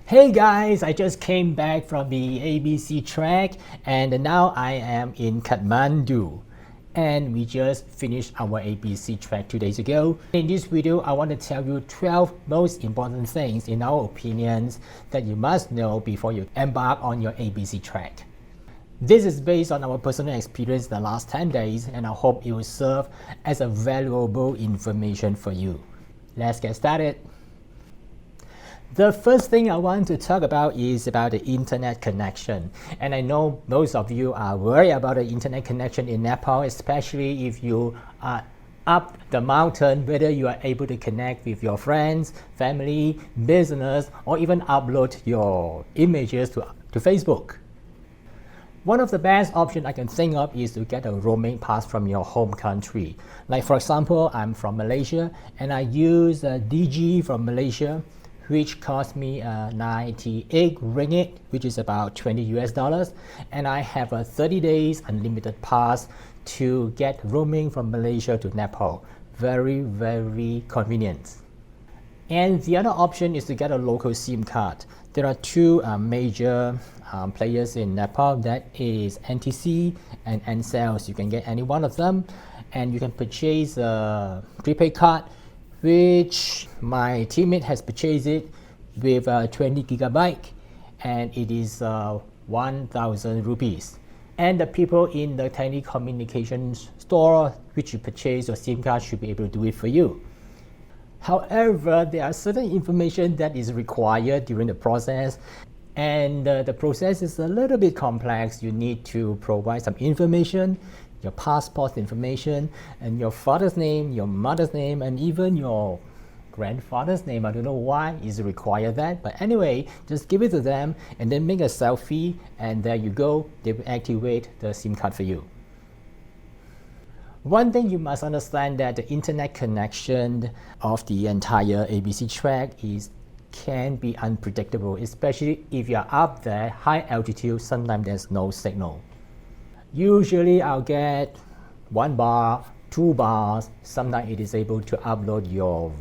Hey guys, I just came back from the ABC track and now I am in Kathmandu. And we just finished our ABC track 2 days ago. In this video, I want to tell you 12 most important things in our opinions that you must know before you embark on your ABC track. This is based on our personal experience the last 10 days and I hope it will serve as a valuable information for you. Let's get started. The first thing I want to talk about is about the internet connection. And I know most of you are worried about the internet connection in Nepal, especially if you are up the mountain, whether you are able to connect with your friends, family, business, or even upload your images to Facebook. One of the best options I can think of is to get a roaming pass from your home country. Like for example, I'm from Malaysia and I use DG from Malaysia, which cost me 98 ringgit, which is about $20 US, and I have a 30 days unlimited pass to get roaming from Malaysia to Nepal. Very, very convenient. And the other option is to get a local SIM card. There are two major players in Nepal, that is NTC and Ncell. You can get any one of them and you can purchase a prepaid card, which my teammate has purchased it with 20 gigabyte and it is 1,000 rupees. And the people in the telecommunications store which you purchase your SIM card should be able to do it for you. However, there are certain information that is required during the process and the process is a little bit complex. You need to provide some information, your passport information, and your father's name, your mother's name, and even your grandfather's name. I don't know why is required that, but anyway, just give it to them and then make a selfie and there you go, they will activate the SIM card for you. One thing you must understand that the internet connection of the entire ABC track can be unpredictable, especially if you're up there, high altitude, sometimes there's no signal. Usually I'll get 1 bar, 2 bars, sometimes it is able to upload your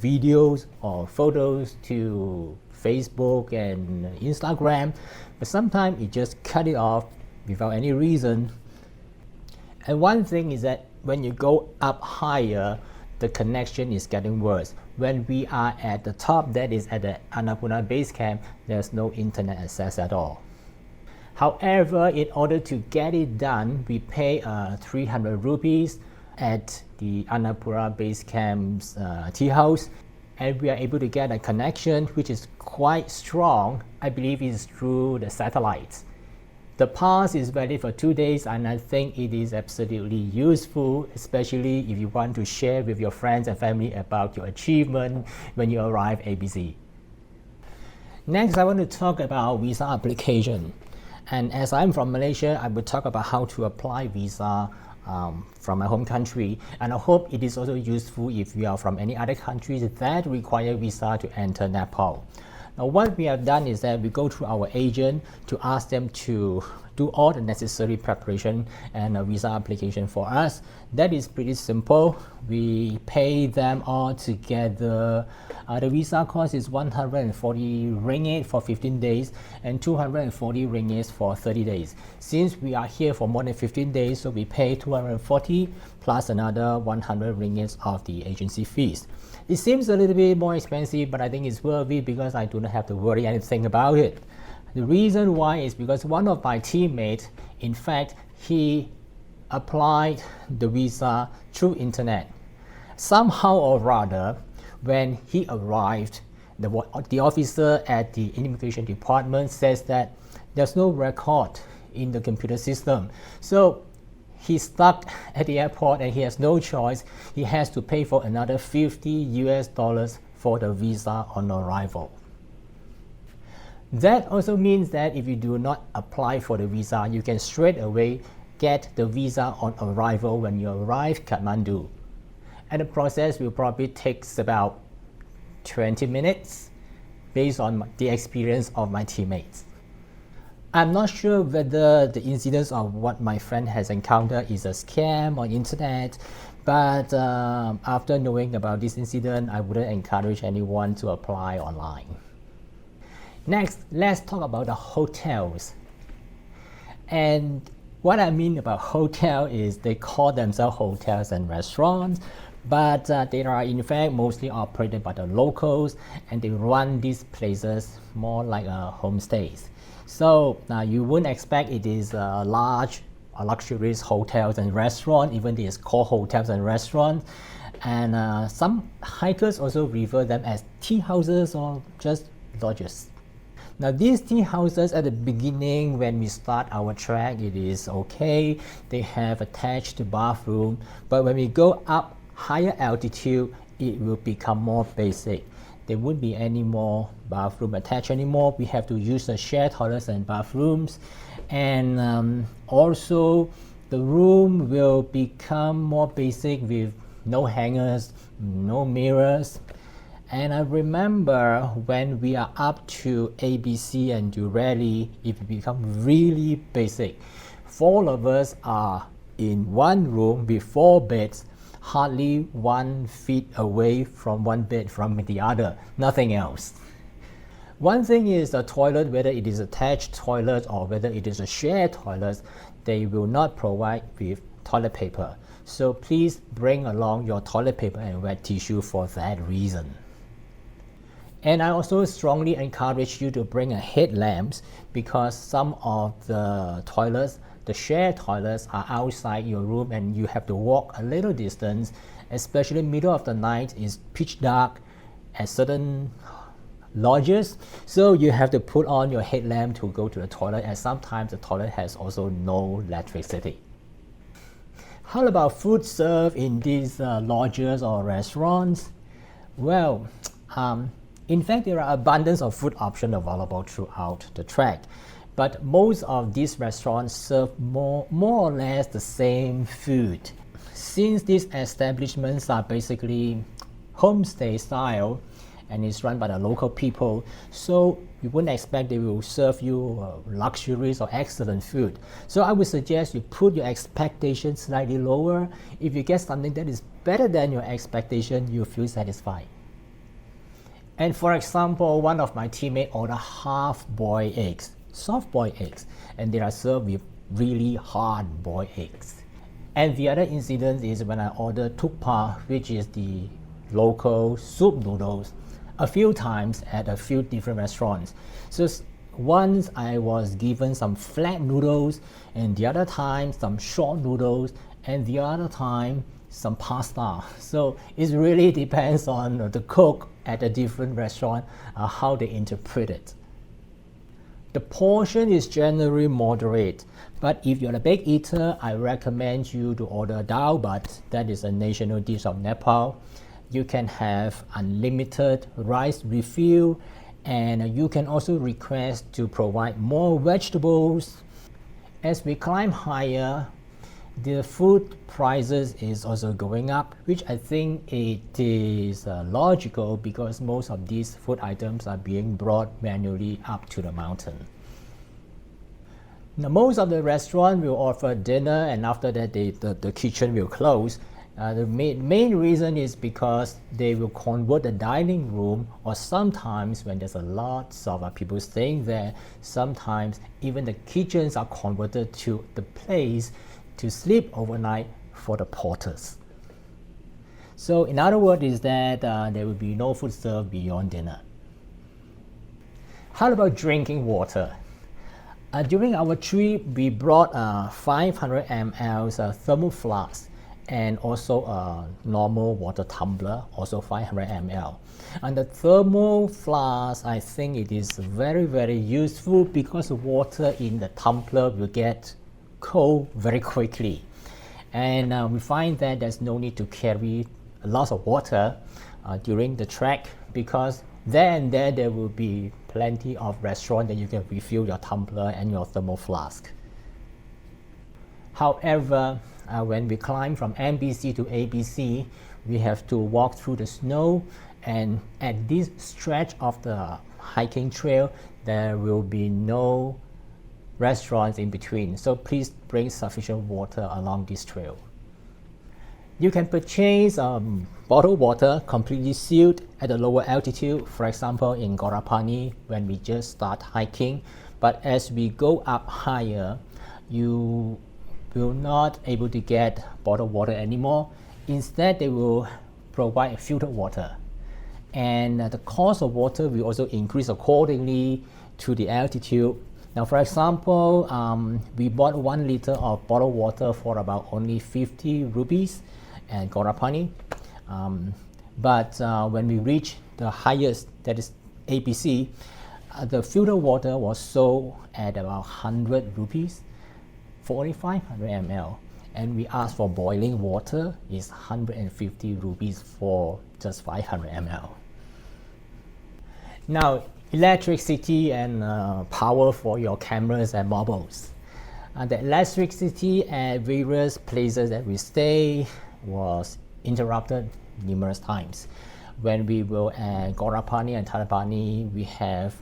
videos or photos to Facebook and Instagram, but sometimes it just cut it off without any reason. And one thing is that when you go up higher, the connection is getting worse. When we are at the top, that is at the Annapurna Base Camp, there's no internet access at all. However, in order to get it done, we pay 300 rupees at the Annapurna Base Camp's tea house, and we are able to get a connection which is quite strong. I believe it's through the satellites. The pass is valid for 2 days and I think it is absolutely useful, especially if you want to share with your friends and family about your achievement when you arrive ABC. Next, I want to talk about visa application. And as I'm from Malaysia, I will talk about how to apply visa from my home country. And I hope it is also useful if you are from any other countries that require visa to enter Nepal. Now what we have done is that we go through our agent to ask them to do all the necessary preparation and a visa application for us. That is pretty simple. We pay them all together. The visa cost is 140 ringgit for 15 days and 240 ringgit for 30 days. Since we are here for more than 15 days, so we pay 240 plus another 100 ringgit of the agency fees. It seems a little bit more expensive, but I think it's worth it because I do not have to worry anything about it. The reason why is because one of my teammates, in fact, he applied the visa through internet. Somehow or rather, when he arrived, the officer at the immigration department says that there's no record in the computer system. So he's stuck at the airport and he has no choice. He has to pay for another $50 US for the visa on arrival. That also means that if you do not apply for the visa, you can straight away get the visa on arrival when you arrive Kathmandu. And the process will probably take about 20 minutes based on the experience of my teammates. I'm not sure whether the incidence of what my friend has encountered is a scam on internet, but after knowing about this incident, I wouldn't encourage anyone to apply online. Next, let's talk about the hotels. And what I mean about hotel is they call themselves hotels and restaurants, but they are in fact mostly operated by the locals, and they run these places more like homestays. So you wouldn't expect it is large luxurious hotels and restaurants, even they is called hotels and restaurants. And some hikers also refer them as tea houses or just lodges. Now these tea houses at the beginning when we start our trek, it is okay. They have attached bathroom, but when we go up higher altitude, it will become more basic. There won't be any more bathroom attached anymore. We have to use the shared toilets and bathrooms. And also the room will become more basic with no hangers, no mirrors. And I remember when we are up to ABC and Durelli, it become really basic. 4 of us are in one room with 4 beds, hardly 1 feet away from one bed from the other, nothing else. One thing is the toilet, whether it is attached toilet or whether it is a shared toilet, they will not provide with toilet paper. So please bring along your toilet paper and wet tissue for that reason. And I also strongly encourage you to bring a headlamps, because some of the toilets, the shared toilets, are outside your room and you have to walk a little distance, especially middle of the night is pitch dark at certain lodges, so you have to put on your headlamp to go to the toilet, and sometimes the toilet has also no electricity. How about food served in these lodges or restaurants? Well, in fact, there are abundance of food options available throughout the trek, but most of these restaurants serve more or less the same food. Since these establishments are basically homestay style and is run by the local people, so you wouldn't expect they will serve you luxurious or excellent food. So I would suggest you put your expectations slightly lower. If you get something that is better than your expectation, you feel satisfied. And for example, one of my teammates ordered half-boiled eggs, soft-boiled eggs, and they are served with really hard-boiled eggs. And the other incident is when I ordered tukpa, which is the local soup noodles, a few times at a few different restaurants. So once I was given some flat noodles, and the other time some short noodles, and the other time some pasta. So it really depends on the cook at a different restaurant, how they interpret it. The portion is generally moderate, but if you're a big eater, I recommend you to order dal bhat. That is a national dish of Nepal. You can have unlimited rice refill, and you can also request to provide more vegetables. As we climb higher, the food prices is also going up, which I think it is logical, because most of these food items are being brought manually up to the mountain. Now, most of the restaurants will offer dinner, and after that the kitchen will close. The main reason is because they will convert the dining room, or sometimes when there's a lot of people staying there, sometimes even the kitchens are converted to the place to sleep overnight for the porters. So in other words is that there will be no food served beyond dinner. How about drinking water? During our trip, we brought 500 ml thermal flask, and also a normal water tumbler, also 500 ml. And the thermal flask, I think it is very useful, because the water in the tumbler will get cold very quickly. And we find that there's no need to carry lots of water during the trek, because there will be plenty of restaurants that you can refill your tumbler and your thermal flask. However, when we climb from MBC to ABC, we have to walk through the snow, and at this stretch of the hiking trail, there will be no restaurants in between. So please bring sufficient water along this trail. You can purchase bottled water completely sealed at a lower altitude, for example in Gorapani when we just start hiking. But as we go up higher, you will not able to get bottled water anymore. Instead, they will provide filtered water. And the cost of water will also increase accordingly to the altitude. Now, for example, we bought 1 liter of bottled water for about only 50 rupees at Gorapani. But when we reach the highest, that is ABC, the filtered water was sold at about 100 rupees for only 500 ml. And we asked for boiling water is 150 rupees for just 500 ml. Now, electricity and power for your cameras and mobiles. The electricity at various places that we stay was interrupted numerous times. When we were at Gorapani and Talabani, we have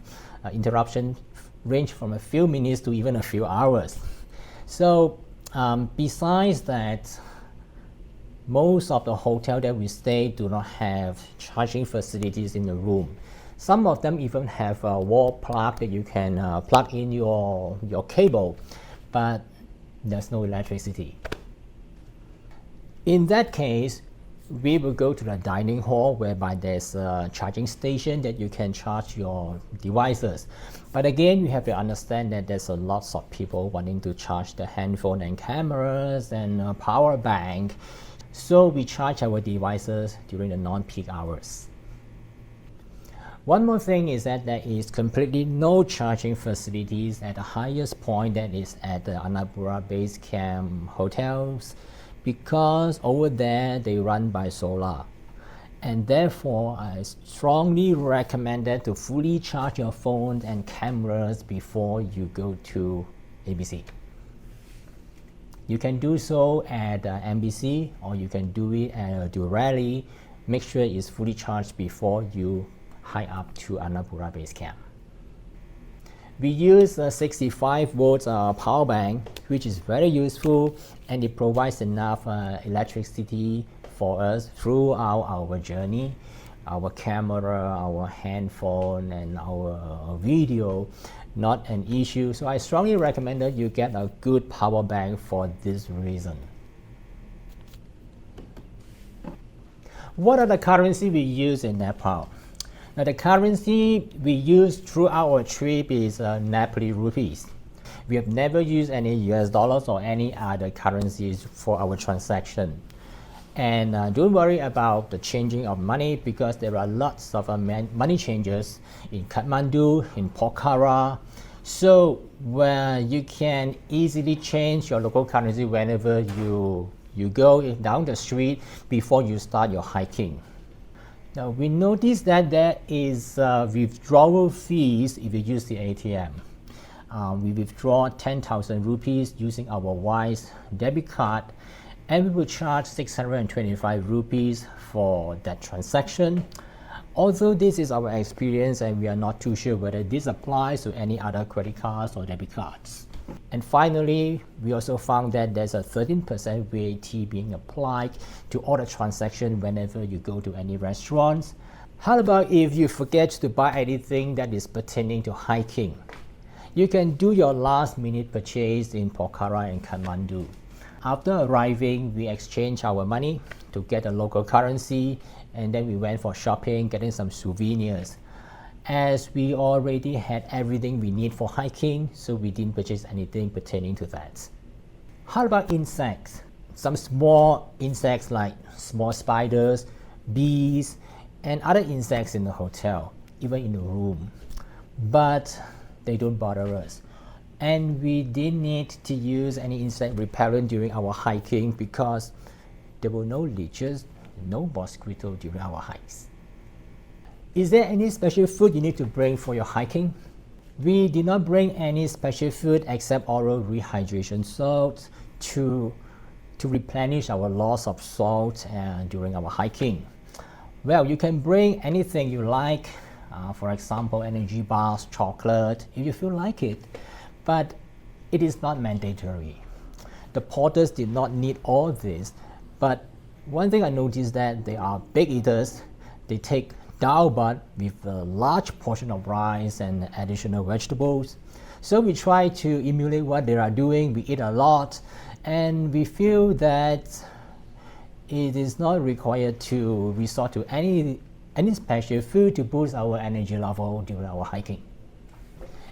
interruption range from a few minutes to even a few hours. So besides that, most of the hotels that we stay do not have charging facilities in the room. Some of them even have a wall plug that you can plug in your cable, but there's no electricity. In that case, we will go to the dining hall whereby there's a charging station that you can charge your devices. But again, you have to understand that there's a lots of people wanting to charge the handphone and cameras and power bank. So we charge our devices during the non-peak hours. One more thing is that there is completely no charging facilities at the highest point, that is at the Annapurna Base Camp hotels, because over there they run by solar. And therefore, I strongly recommend that to fully charge your phone and cameras before you go to ABC. You can do so at MBC, or you can do it at Durali. Make sure it's fully charged before you hike up to Annapurna Base Camp. We use a 65 volts power bank, which is very useful, and it provides enough electricity for us throughout our journey. Our camera, our handphone, and our video, not an issue. So I strongly recommend that you get a good power bank for this reason. What are the currency we use in Nepal? Now, the currency we use throughout our trip is Nepali rupees. We have never used any US dollars or any other currencies for our transaction. And don't worry about the changing of money, because there are lots of money changers in Kathmandu, in Pokhara. So where you can easily change your local currency whenever you go down the street before you start your hiking. Now, we noticed that there is withdrawal fees if you use the ATM. We withdraw 10,000 rupees using our Wise debit card, and we will charge 625 rupees for that transaction. Although this is our experience and we are not too sure whether this applies to any other credit cards or debit cards. And finally, we also found that there's a 13% VAT being applied to all the transactions whenever you go to any restaurants. How about if you forget to buy anything that is pertaining to hiking? You can do your last minute purchase in Pokhara and Kathmandu. After arriving, we exchanged our money to get a local currency, and then we went for shopping, getting some souvenirs. As we already had everything we need for hiking, so we didn't purchase anything pertaining to that. How about insects? Some small insects like small spiders, bees, and other insects in the hotel, even in the room. But they don't bother us. And we didn't need to use any insect repellent during our hiking because there were no leeches, no mosquito during our hikes. Is there any special food you need to bring for your hiking? We did not bring any special food except oral rehydration salts to replenish our loss of salt during our hiking. Well, you can bring anything you like, for example, energy bars, chocolate, if you feel like it, but it is not mandatory. The porters did not need all this, but One thing I noticed that they are big eaters. They take dal bhat with a large portion of rice and additional vegetables. So we try to emulate what they are doing. We eat a lot, and we feel that it is not required to resort to any special food to boost our energy level during our hiking.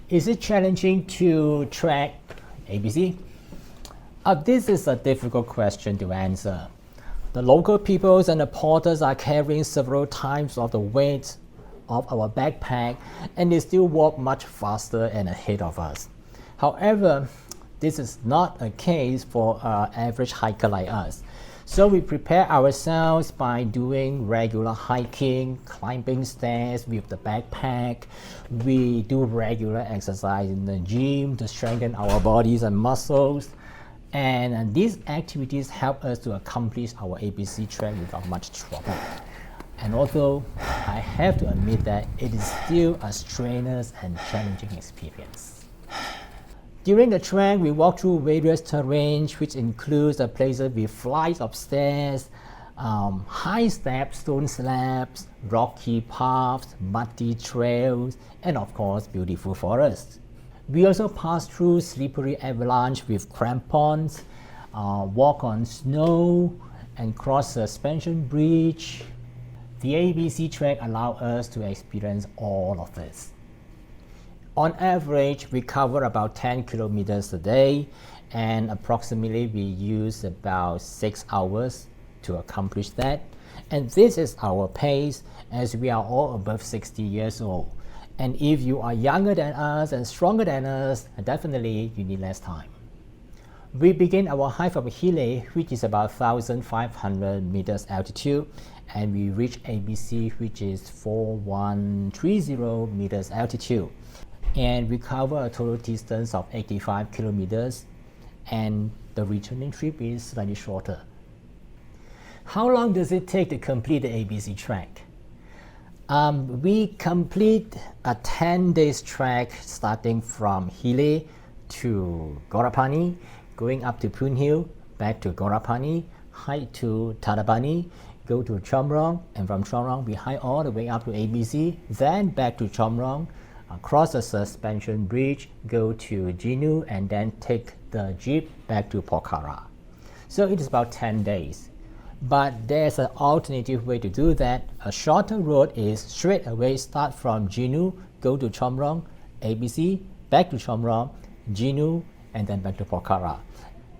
Is it challenging to track ABC? This is a difficult question to answer. The local peoples and the porters are carrying several times of the weight of our backpack, and they still walk much faster and ahead of us. However, this is not a case for an average hiker like us. So we prepare ourselves by doing regular hiking, climbing stairs with the backpack. We do regular exercise in the gym to strengthen our bodies and muscles. And these activities help us to accomplish our ABC trek without much trouble. And although I have to admit that it is still a strenuous and challenging experience. During the trek, we walk through various terrains, which includes the places with flights of stairs, high steps, stone slabs, rocky paths, muddy trails, and of course, beautiful forests. We also pass through slippery avalanche with crampons, walk on snow, and cross a suspension bridge. The ABC trek allows us to experience all of this. On average, we cover about 10 kilometers a day, and approximately we use about 6 hours to accomplish that. And this is our pace, as we are all above 60 years old. And if you are younger than us and stronger than us, definitely you need less time. We begin our hike from Hile, which is about 1,500 meters altitude, and we reach ABC, which is 4,130 meters altitude. And we cover a total distance of 85 kilometers, and the returning trip is slightly shorter. How long does it take to complete the ABC trek? We complete a 10-day trek starting from Hile to Gorapani, going up to Poon Hill, back to Gorapani, hike to Tadabani, go to Chomrong, and from Chomrong we hike all the way up to ABC, then back to Chomrong, cross the suspension bridge, go to Jinu, and then take the jeep back to Pokhara. So it is about 10 days. But there's an alternative way to do that. A shorter road is straight away start from Jinu, go to Chomrong, ABC, back to Chomrong, Jinu, and then back to Pokhara.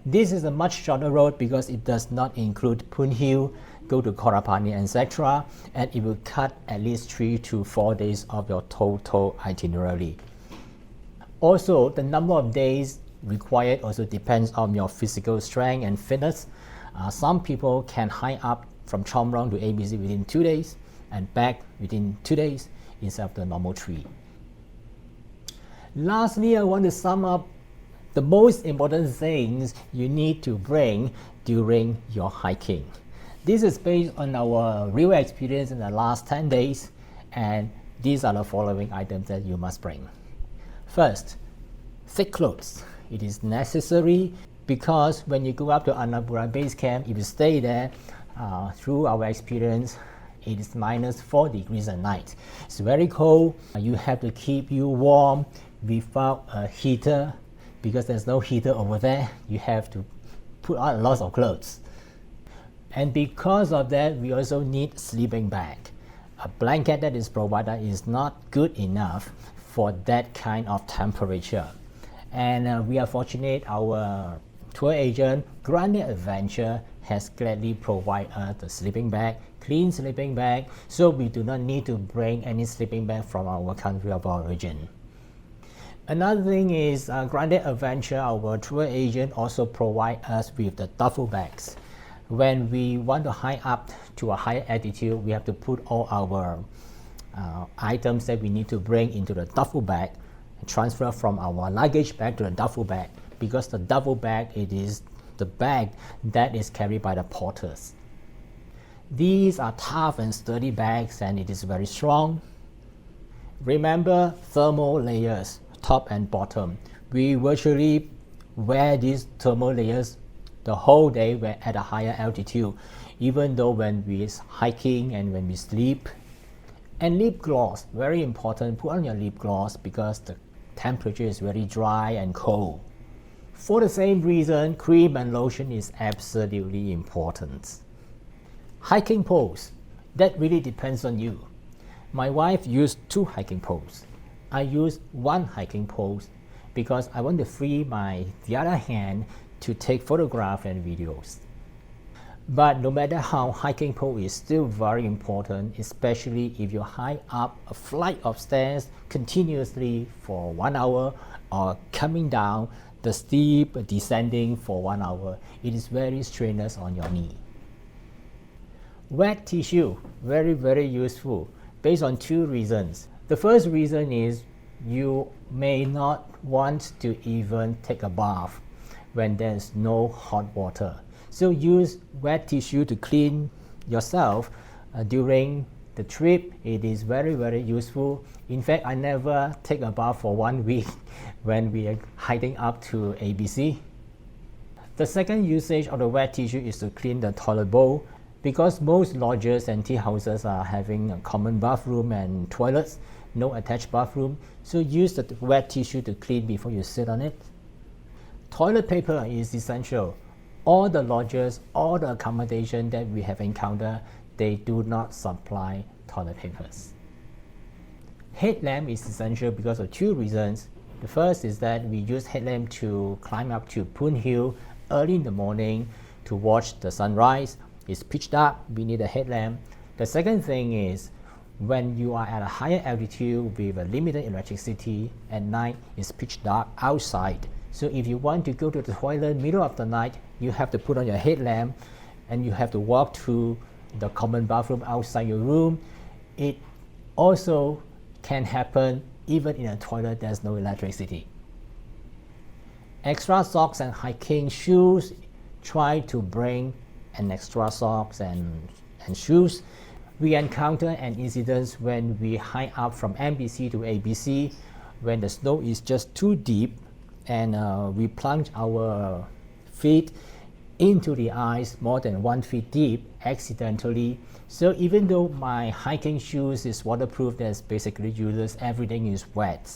This is a much shorter road because it does not include Poon Hill, go to Gorapani, etc., and it will cut at least 3 to 4 days of your total itinerary. Also, the number of days required also depends on your physical strength and fitness. Some people can hike up from Chomrong to ABC within 2 days and back within 2 days instead of the normal 3. Lastly, I want to sum up the most important things you need to bring during your hiking. This is based on our real experience in the last 10 days, and these are the following items that you must bring. First, thick clothes. It is necessary because when you go up to Annapurna Base Camp, if you stay there, through our experience, it is minus 4 degrees at night. It's very cold. You have to keep you warm without a heater because there's no heater over there. You have to put on lots of clothes. And because of that, we also need sleeping bag. A blanket that is provided is not good enough for that kind of temperature. And we are fortunate our tour agent, Granite Adventure, has gladly provided us the sleeping bag, clean sleeping bag, so we do not need to bring any sleeping bag from our country of origin. Another thing is Granite Adventure, our tour agent, also provide us with the duffel bags. When we want to hike up to a higher altitude, we have to put all our items that we need to bring into the duffel bag and transfer from our luggage bag to the duffel bag, because the duffel bag, it is the bag that is carried by the porters. These are tough and sturdy bags, and it is very strong. Remember thermal layers, top and bottom. We virtually wear these thermal layers the whole day we're at a higher altitude. even though when we hiking and when we sleep. And lip gloss, very important, put on your lip gloss because the temperature is very dry and cold. For the same reason, cream and lotion is absolutely important. Hiking poles, that really depends on you. My wife used 2 hiking poles. I use 1 hiking pole because I want to free the other hand to take photographs and videos. But no matter how, hiking pole is still very important, especially if you hike up a flight of stairs continuously for 1 hour or coming down the steep descending for 1 hour. It is very strenuous on your knee. Wet tissue, very useful based on 2 reasons. The first reason is you may not want to even take a bath when there's no hot water. So use wet tissue to clean yourself during the trip. It is very useful. In fact, I never take a bath for 1 week when we are hiking up to ABC. The second usage of the wet tissue is to clean the toilet bowl. Because most lodges and tea houses are having a common bathroom and toilets, no attached bathroom, so use the wet tissue to clean before you sit on it. Toilet paper is essential. All the lodges, all the accommodation that we have encountered, they do not supply toilet papers. Headlamp is essential because of 2 reasons. The first is that we use headlamp to climb up to Poon Hill early in the morning to watch the sunrise. It's pitch dark, we need a headlamp. The second thing is when you are at a higher altitude with a limited electricity at night, it's pitch dark outside. So if you want to go to the toilet middle of the night, you have to put on your headlamp and you have to walk to the common bathroom outside your room. It also can happen even in a toilet there's no electricity. Extra socks and hiking shoes, try to bring an extra socks and shoes. We encounter an incident when we hike up from MBC to ABC when the snow is just too deep and we plunge our feet into the ice more than 1 feet deep accidentally. So even though my hiking shoes is waterproof, that's basically useless, everything is wet.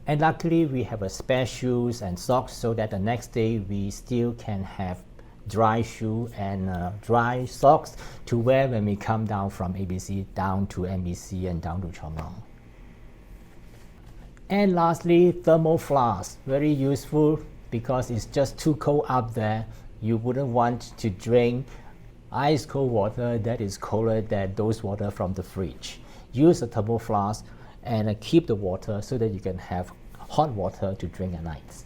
And luckily we have a spare shoes and socks so that the next day we still can have dry shoe and dry socks to wear when we come down from ABC down to MBC and down to Chomlong. And lastly, thermal flask, very useful because it's just too cold up there. You wouldn't want to drink ice cold water that is colder than those water from the fridge. Use a thermal flask and keep the water so that you can have hot water to drink at night.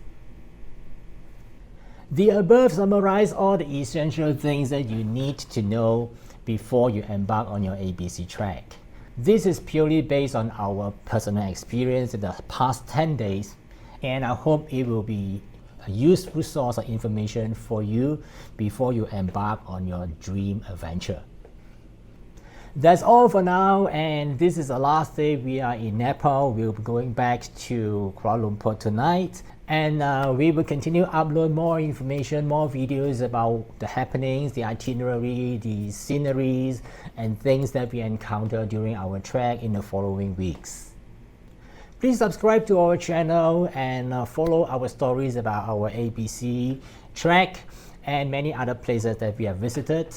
The above summarize all the essential things that you need to know before you embark on your ABC trek. This is purely based on our personal experience in the past 10 days, and I hope it will be a useful source of information for you before you embark on your dream adventure. That's all for now, and this is the last day we are in Nepal. We'll be going back to Kuala Lumpur tonight, and we will continue to upload more information, more videos about the happenings, the itinerary, the sceneries, and things that we encounter during our trek in the following weeks. Please subscribe to our channel and follow our stories about our ABC trek and many other places that we have visited.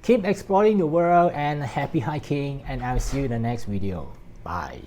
Keep exploring the world and happy hiking, and I'll see you in the next video. Bye.